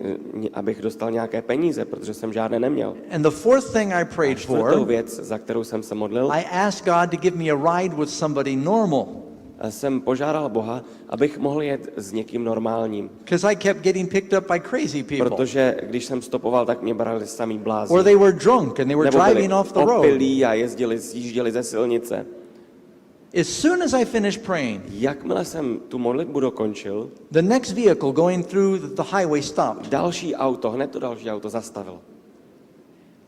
abych dostal nějaké peníze, protože jsem žádné neměl. And the 4th thing I prayed Čtvrtou for, věc, za kterou jsem se modlil, I asked God to give me a ride with somebody normal. jsem požádal Boha, abych mohl jet s někým normálním. Because I kept getting picked up by crazy people. Protože když jsem stopoval, tak mě brali samý blázni. Or they were drunk and they were Nebo byli driving off the road. opilí a jížděli ze silnice. As soon as I finished praying, Jakmile jsem tu modlitbu dokončil, the next vehicle going through the highway stopped. další auto, hned to další auto zastavilo.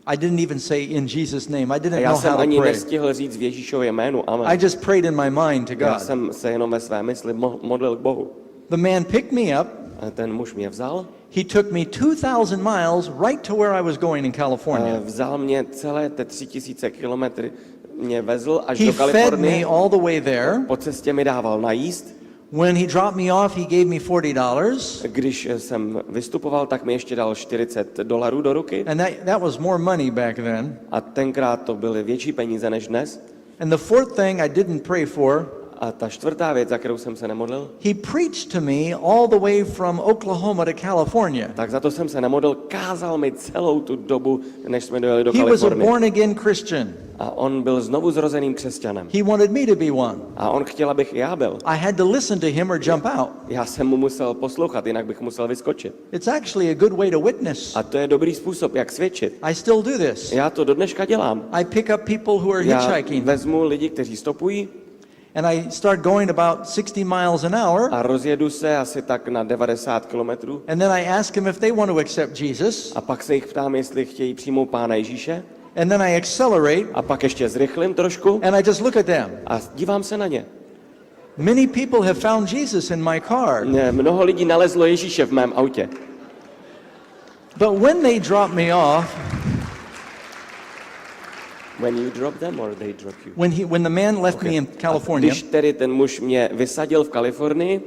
I didn't even say in Jesus' name. I A didn't já know jsem how to ani pray. nestihl říct v Ježíšově jménu, I amen. just prayed in my mind to Já God. jsem se jenom ve své mysli modlil k Bohu. The man picked me up. A ten muž mě vzal, He took me 2,000 miles right to where I was going in California. vzal mě celé ty 3000 kilometry, mě vezl až He do fed me Kalifornie, all the way there. po cestě mi dával najíst. When he dropped me off, he gave me $40. Když jsem vystupoval, tak mi ještě dal $40 do ruky. And that was more money back then. A tenkrát to byly větší peníze než dnes. And the 4th thing I didn't pray for, A ta čtvrtá věc, za kterou jsem se nemodlil, he preached to me all the way from Oklahoma to California. tak za to jsem se nemodlil, kázal mi celou tu dobu, než jsme dojeli do He was a Kalifornie. born-again Christian. A on byl znovu zrozeným křesťanem. He wanted me to be one. A on chtěl, abych i já byl. I had to listen to him or jump out. Já jsem mu musel poslouchat, jinak bych musel vyskočit. It's actually a good way to witness. A to je dobrý způsob, jak svědčit. I still do this. Já to do dneška dělám. I pick up people who are Já hitchhiking, vezmu lidi, kteří stopují and I start going about 60 miles an hour, a rozjedu se asi tak na 90 kilometrů. and then I ask them if they want to accept Jesus, A pak se jich ptám, jestli chtějí přijmout Pána Ježíše. and then I accelerate, A pak ještě zrychlím trošku and I just look at them. a dívám se na ně. Many people have found Jesus in my car, Mnoho lidí nalezlo Ježíše v mém autě. but when they drop me off, When you drop them or they drop you? when the man left me in California, Když tedy ten muž mě vysadil v Kalifornii,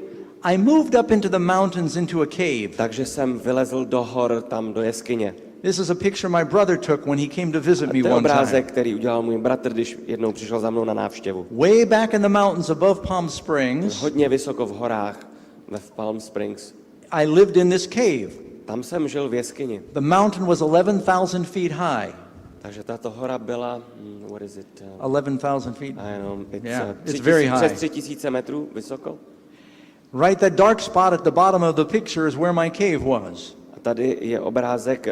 I moved up into the mountains into a cave. takže jsem vylezl do hor, tam do jeskyně. This is a picture my brother took when he came to visit me To je one time. obrázek, který udělal můj bratr, když jednou přišel za mnou na návštěvu. Way back in the mountains above Palm Springs, Hodně vysoko v horách, v Palm Springs. I lived in this cave. Tam jsem žil v jeskyni. The mountain was 11,000 feet high. Takže tato hora byla, what is it? 11,000 feet. I know, Yeah, it's very high. přes 3000 metrů vysoko. Right, that dark spot at the bottom of the picture is where my cave was. A tady je obrázek,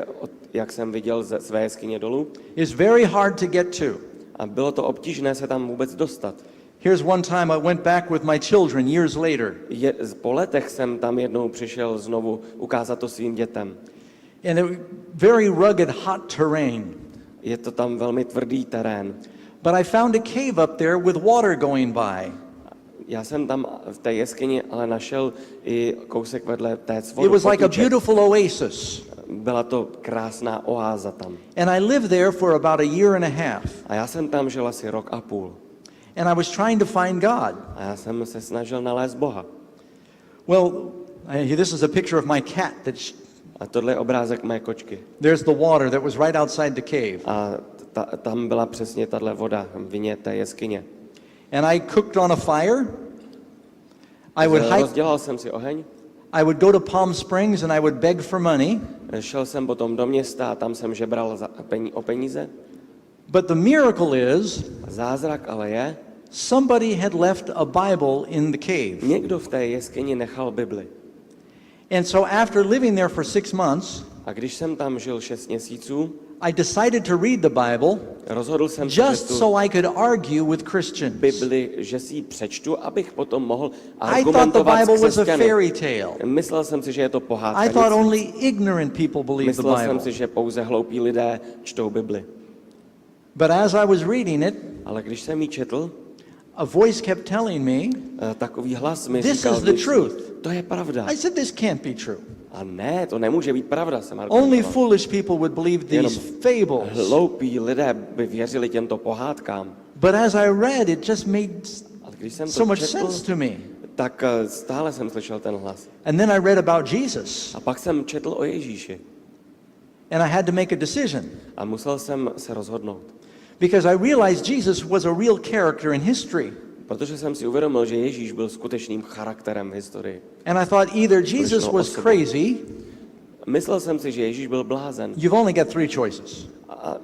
jak jsem viděl ze své jeskyně dolů. It's very hard to get to. A bylo to obtížné se tam vůbec dostat. Here's one time I went back with my children years later. Po letech jsem tam jednou přišel znovu ukázat to svým dětem. And it very rugged, hot terrain. Je to tam velmi tvrdý terén. But I found a cave up there with water going by. Já jsem tam v té jeskyni ale našel i kousek vedle té It vodu was like a potůček. beautiful oasis. Byla to krásná oáza tam. And I lived there for about a year and a half. A já jsem tam žil asi rok a půl. And I was trying to find God. A já jsem se snažil nalézt Boha. Well, this is a picture of my cat. A tohle je obrázek mé kočky. There's the water that was right outside the cave. A tam byla přesně tahle voda v vině té jeskyně. And I cooked on a fire. I would hike. Rozdělal jsem si oheň. I would go to Palm Springs and I would beg for money. Šel jsem potom do města a tam jsem žebral o peníze. But the miracle is, Zázrak ale je, somebody had left a Bible in the cave. někdo v té jeskyni nechal Bibli. And so after living there for 6 months, A když jsem tam žil 6 měsíců, I decided to read the Bible Rozhodl jsem se, just že tu so I could argue with Christians. Bibli, že si ji přečtu, abych potom mohl I thought the argumentovat Bible s was a křesťany. fairy tale. Myslel jsem si, že je to pohádka. I thought Nic only víc. ignorant people believe the Myslel jsem Bible. si, že pouze hloupí lidé čtou Bibli. But as I was reading it, Ale když jsem ji četl, a voice kept telling me, takový hlas mi This říkal, is the truth. to je pravda. I said, this can't be true. A ne, to nemůže být pravda, jsem Only argumentoval. foolish people would believe these fables. Hloupí lidé by věřili těmto pohádkám. But as I read, it just made Ale když jsem so to much četl, sense to me. tak stále jsem slyšel ten hlas. And then I read about Jesus, A pak jsem četl o Ježíši and I had to make a decision. a musel jsem se rozhodnout. Because I realized Jesus was a real character in history. Protože jsem si uvědomil, že Ježíš byl skutečným charakterem v historii. And I thought either Jesus was crazy, Myslel jsem si, že Ježíš byl blázen. you've only got three choices. A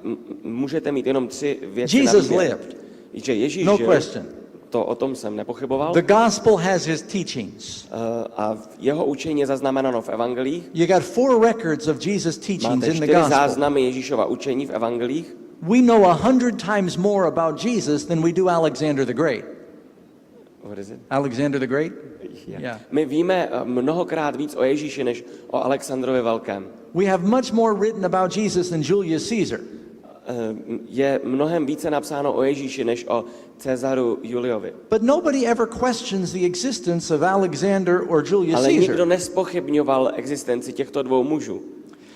můžete mít jenom 3 věci na Jesus výběr. lived. Že Ježíš No žil, question. to o tom jsem nepochyboval. The gospel has his teachings. A jeho učení je zaznamenáno v evangelích. You got 4 records of Jesus' teachings Máte in the 4 gospel. záznamy Ježíšova učení v evangelích. We know 100 times more about Jesus than we do Alexander the Great. What is it? Alexander the Great? Yeah. My víme mnohokrát víc o Ježíši, než o Alexandrovi Velkém. We have much more written about Jesus than Julius Caesar. Je mnohem více napsáno o Ježíši, než o Cezaru Juliovi. But nobody ever questions the existence of Alexander or Julius Ale nikdo Caesar. nespochybňoval existenci těchto dvou mužů.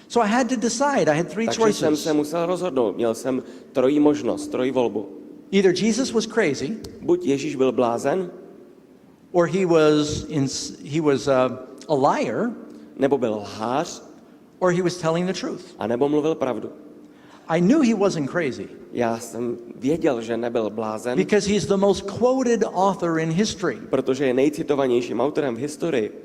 So I had to decide. I had 3 Takže jsem choices. se musel rozhodnout. Měl jsem trojí možnost, trojí volbu. Either Jesus was crazy, Buď Ježíš byl blázen, or he was a liar, nebo byl lhář, or he was telling the truth. a nebo mluvil pravdu. I knew he wasn't crazy Já jsem věděl, že nebyl blázen, because he's the most quoted author in history. protože je nejcitovanějším autorem v historii.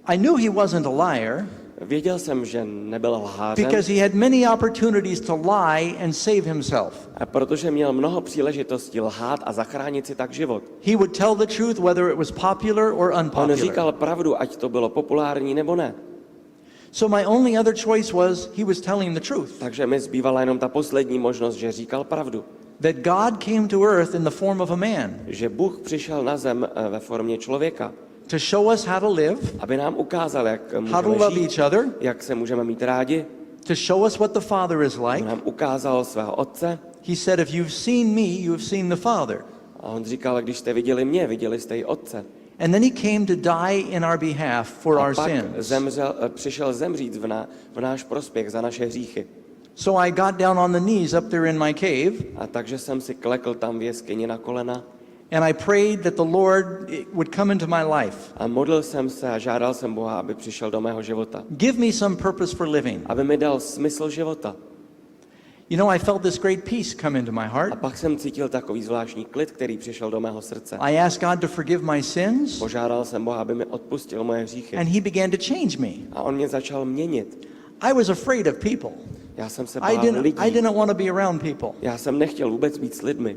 I knew he wasn't a liar Věděl jsem, že nebyl lhářem, because he had many opportunities to lie and save himself. a protože měl mnoho příležitostí lhát a zachránit si tak život. He would tell the truth whether it was popular or On unpopular. říkal pravdu, ať to bylo populární nebo ne. So my only other choice was he was telling the truth. Takže mi zbývala jenom ta poslední možnost, že říkal pravdu. That God came to earth in the form of a man Že Bůh přišel na zem ve formě člověka, to show us how to live, aby nám ukázal, jak how to můžeme love žít, each other, jak se můžeme mít rádi. to show us what the Father is On like. nám ukázal svého otce He said, if you've seen me, you have seen the Father. a on říkal, když jste viděli mě, viděli jste i otce. And then he came to die in our behalf for A our pak sins. přišel zemřít v náš prospěch za naše hříchy. So I got down on the knees up there in my cave, A takže jsem si klekl tam v jeskyni na kolena and I prayed that the Lord would come into my life. a modlil jsem se a žádal jsem Boha, aby přišel do mého života. Give me some purpose for living. Aby mi dal smysl života. You know, I felt this great peace come into my A heart. pak jsem cítil takový zvláštní klid, který přišel do mého srdce. I asked God to forgive my sins, Požádal jsem Boha, aby mi odpustil moje hříchy. and he began to change me. A on mě začal měnit. I was afraid of people. Já jsem se I bál didn't lidí. want to be around people. Já jsem nechtěl vůbec být s lidmi.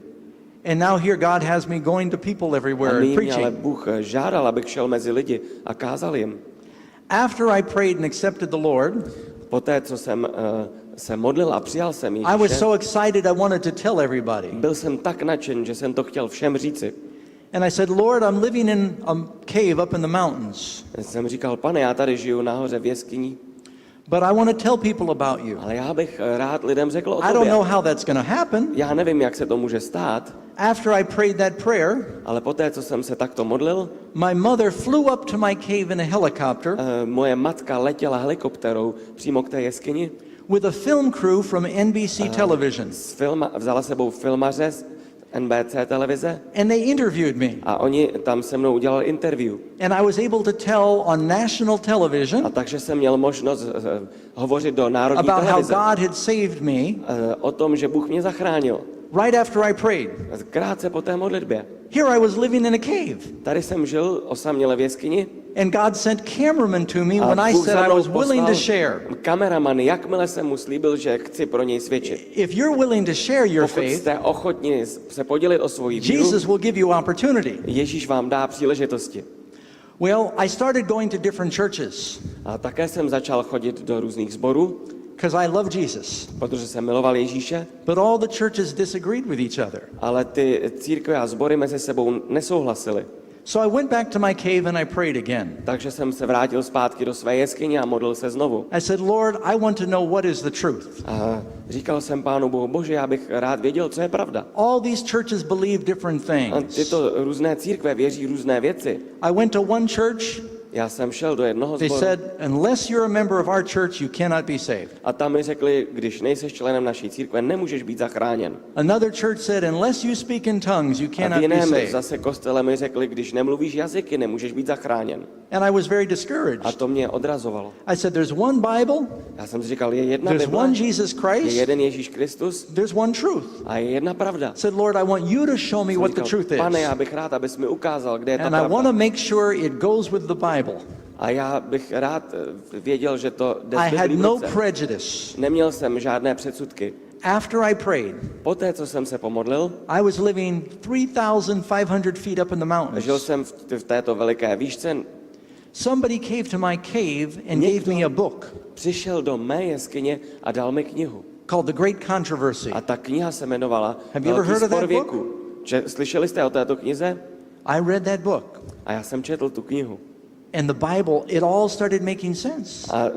And now here God has me going to people A everywhere and nyní mě ale preaching. Bůh žádal, abych šel mezi lidi a kázal jim. After I prayed and accepted the Lord, Poté, co jsem se modlil a přijal jsem I was Ježíše, so excited I wanted to tell everybody. byl jsem tak nadšen, že jsem to chtěl všem říci. And I said, Lord, I'm living in a cave up in the mountains, Jsem říkal, Pane, já tady žiju nahoře v jeskyni, but I want to tell people about you. ale já bych rád lidem řekl o I don't know tobě. how that's going to happen. Já nevím, jak se to může stát, After I prayed that prayer, ale poté, co jsem se takto modlil, my mother flew up to my cave in a helicopter moje matka letěla helikopterou přímo k té jeskyni, with a film crew from NBC television. vzala sebou filmaře z NBC televize And they interviewed me. a oni tam se mnou udělali interview. And I was able to tell on national A television takže jsem měl možnost hovořit do národní about how televize God had saved me o tom, že Bůh mě zachránil. right after I prayed. Krátce po té modlitbě. Here I was living in a cave. Tady jsem žil osaměle v jeskyni And God sent cameramen to me when a I Bůh said za I mnou was willing to poslal share. kameraman, jakmile jsem mu slíbil, že chci pro něj svědčit. If you're willing to share your Pokud faith, jste ochotni se podělit o svoji víru, Jesus will give you opportunity. Ježíš vám dá příležitosti. Well, I started going to different churches. A také jsem začal chodit do různých sborů because I love Jesus. protože jsem miloval Ježíše, But all the churches disagreed with each other. ale ty církve a sbory mezi sebou nesouhlasily. So I went back to my cave and I prayed again. Takže jsem se vrátil zpátky do své jeskyně a modlil se znovu. I said, Lord, I want to know what is the truth. A říkal jsem Pánu Bohu, Bože, já bych rád věděl, co je pravda. All these churches believe different A things. tyto různé církve věří různé věci. I went to one church. Já jsem šel do jednoho They sboru said, unless you're a member of our church, you cannot be saved. a tam mi řekli, když nejseš členem naší církve, nemůžeš být zachráněn. Another church said, unless you speak in tongues, you A v cannot be jiném saved. zase kostele mi řekli, když nemluvíš jazyky, nemůžeš být zachráněn. And I was very A discouraged. to mě odrazovalo. I said, there's one Bible, Já jsem si říkal, je jedna there's Bible, one Jesus je Christ, jeden Ježíš Kristus there's one truth. a je jedna pravda. I said, Lord, I want you to show me Jsem what the říkal, truth Pane, is. já bych rád, abys mi ukázal, kde je ta And I want to pravda. make sure it goes with the Bible. A já bych rád věděl, že to jde I s had Biblí v no ruce. prejudice. Neměl jsem žádné předsudky. After I prayed, Poté, co jsem se pomodlil, I was living 3,500 feet up in the mountains. žil jsem v této veliké výšce. Somebody came to my cave and gave me a book Přišel do mé jeskyně a dal mi knihu. called The Great Controversy. A ta kniha se jmenovala Have you ever Velký heard of spor that book? věku. Slyšeli jste o této knize? I read that book. A já jsem četl tu knihu. And the Bible, it all started making sense. A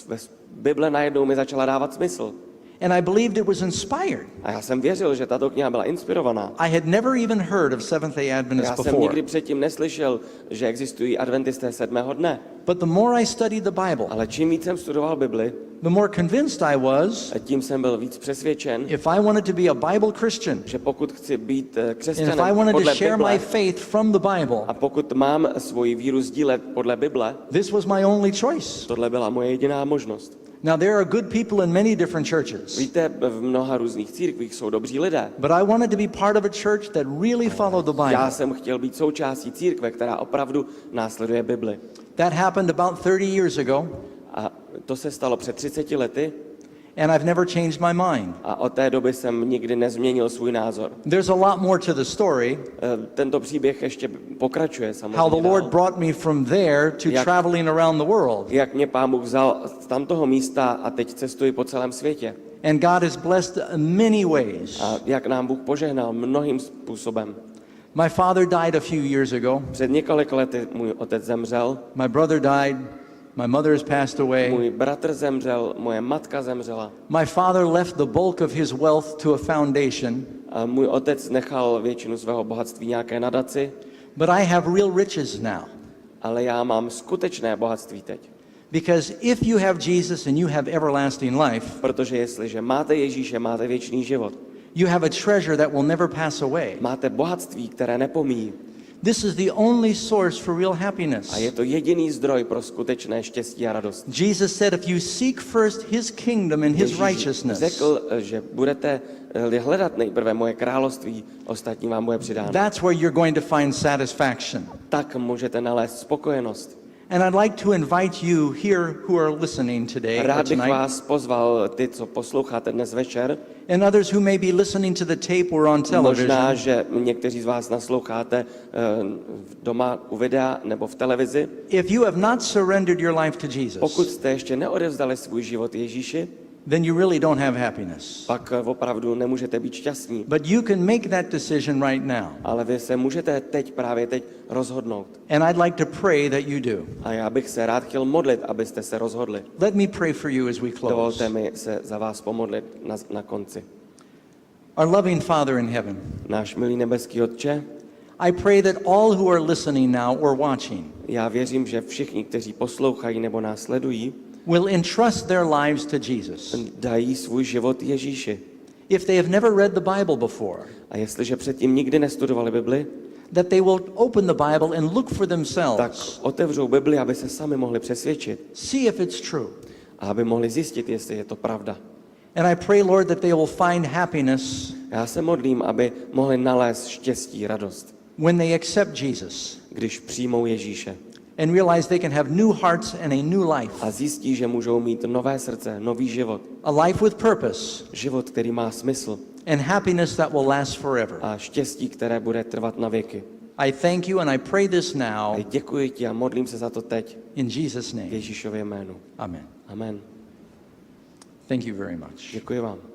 ve Bible najednou mi začala dávat smysl. And I believed it was inspired. A já jsem věřil, že tato kniha byla inspirovaná. I had never even heard of Seventh-day Já Adventists jsem before. nikdy předtím neslyšel, že existují adventisté 7. dne. But the more I studied the Bible, Ale čím víc jsem studoval Bibli, the more convinced I was, tím jsem byl víc přesvědčen, if I wanted to be a Bible Christian, že pokud chci být and if I křesťanem wanted to podle share my Bible faith from the Bible, a pokud mám svoji víru sdílet podle Bible, this was my only choice. tohle byla moje jediná možnost. Now, there are good people in many different churches, Víte, v mnoha různých církvích jsou dobří lidé. but I wanted to be part of a church that really followed the Já Bible. jsem chtěl být součástí církve, která opravdu následuje Bibli. That happened about 30 years ago, A to se stalo před 30 lety and I've never changed my mind. a od té doby jsem nikdy nezměnil svůj názor. There's a lot more to the story, Tento příběh ještě pokračuje how the samozřejmě Lord dál. brought me from there to Jak- traveling around the world. Jak mě Pán Bůh vzal z tamtoho místa a teď cestuji po celém světě. And God has blessed in many ways. A jak nám Bůh požehnal mnohým způsobem. My father died a few years ago. Před několik lety můj otec zemřel, My brother died. My mother has passed away. můj bratr zemřel, moje matka zemřela. My father left the bulk of his wealth to a foundation, A můj otec nechal většinu svého bohatství nějaké nadaci, but I have real riches now. ale já mám skutečné bohatství teď. Because if you have Jesus and you have everlasting life, Protože jestliže máte Ježíše, máte věčný život. you have a treasure that will never pass away. Máte bohatství, které nepomíjí. This is the only source for real A happiness. je to jediný zdroj pro skutečné štěstí a radost. Jesus said, if you seek first his kingdom and his Ježíš righteousness, řekl, že budete hledat nejprve moje království, ostatní vám bude přidáno. that's where you're going to find satisfaction. Tak můžete nalézt spokojenost. And I'd like to invite you here who are listening today or Rád bych tonight, vás pozval, ty, co posloucháte dnes večer, and others who may be listening to the tape or on television. možná, že někteří z vás nasloucháte doma u videa nebo v televizi. If you have not surrendered your life to Pokud Jesus, jste ještě neodevzdali svůj život Ježíši, then you really don't have happiness. pak opravdu nemůžete být šťastní. But you can make that decision right now. Ale vy se můžete právě teď rozhodnout. And I'd like to pray that you do. A já bych se rád chtěl modlit, abyste se rozhodli. Let me pray for you as we close. Dovolte mi se za vás pomodlit na konci. Our loving Father in heaven, Náš milý nebeský Otče, I pray that all who are listening now or watching já věřím, že všichni, kteří poslouchají nebo nás sledují, will entrust their lives to Jesus. dají svůj život Ježíši. If they have never read the Bible before, A jestliže předtím nikdy nestudovali Bibli, that they will open the Bible and look for tak themselves, otevřou Bibli, aby se sami mohli přesvědčit see if it's true. a aby mohli zjistit, jestli je to pravda. And I pray, Lord, that they will find happiness Já se modlím, aby mohli nalézt štěstí, radost, when they accept Jesus když přijmou Ježíše and realize they can have new hearts and a new life, a zjistí, že můžou mít nové srdce, nový život, a life with purpose život, který má smysl and happiness that will last forever. a štěstí, které bude trvat na věky. I thank you and I pray this now A děkuji ti a modlím se za to teď in Jesus' v name. Ježíšově jménu. Amen. Amen. Thank you very much. Děkuji vám.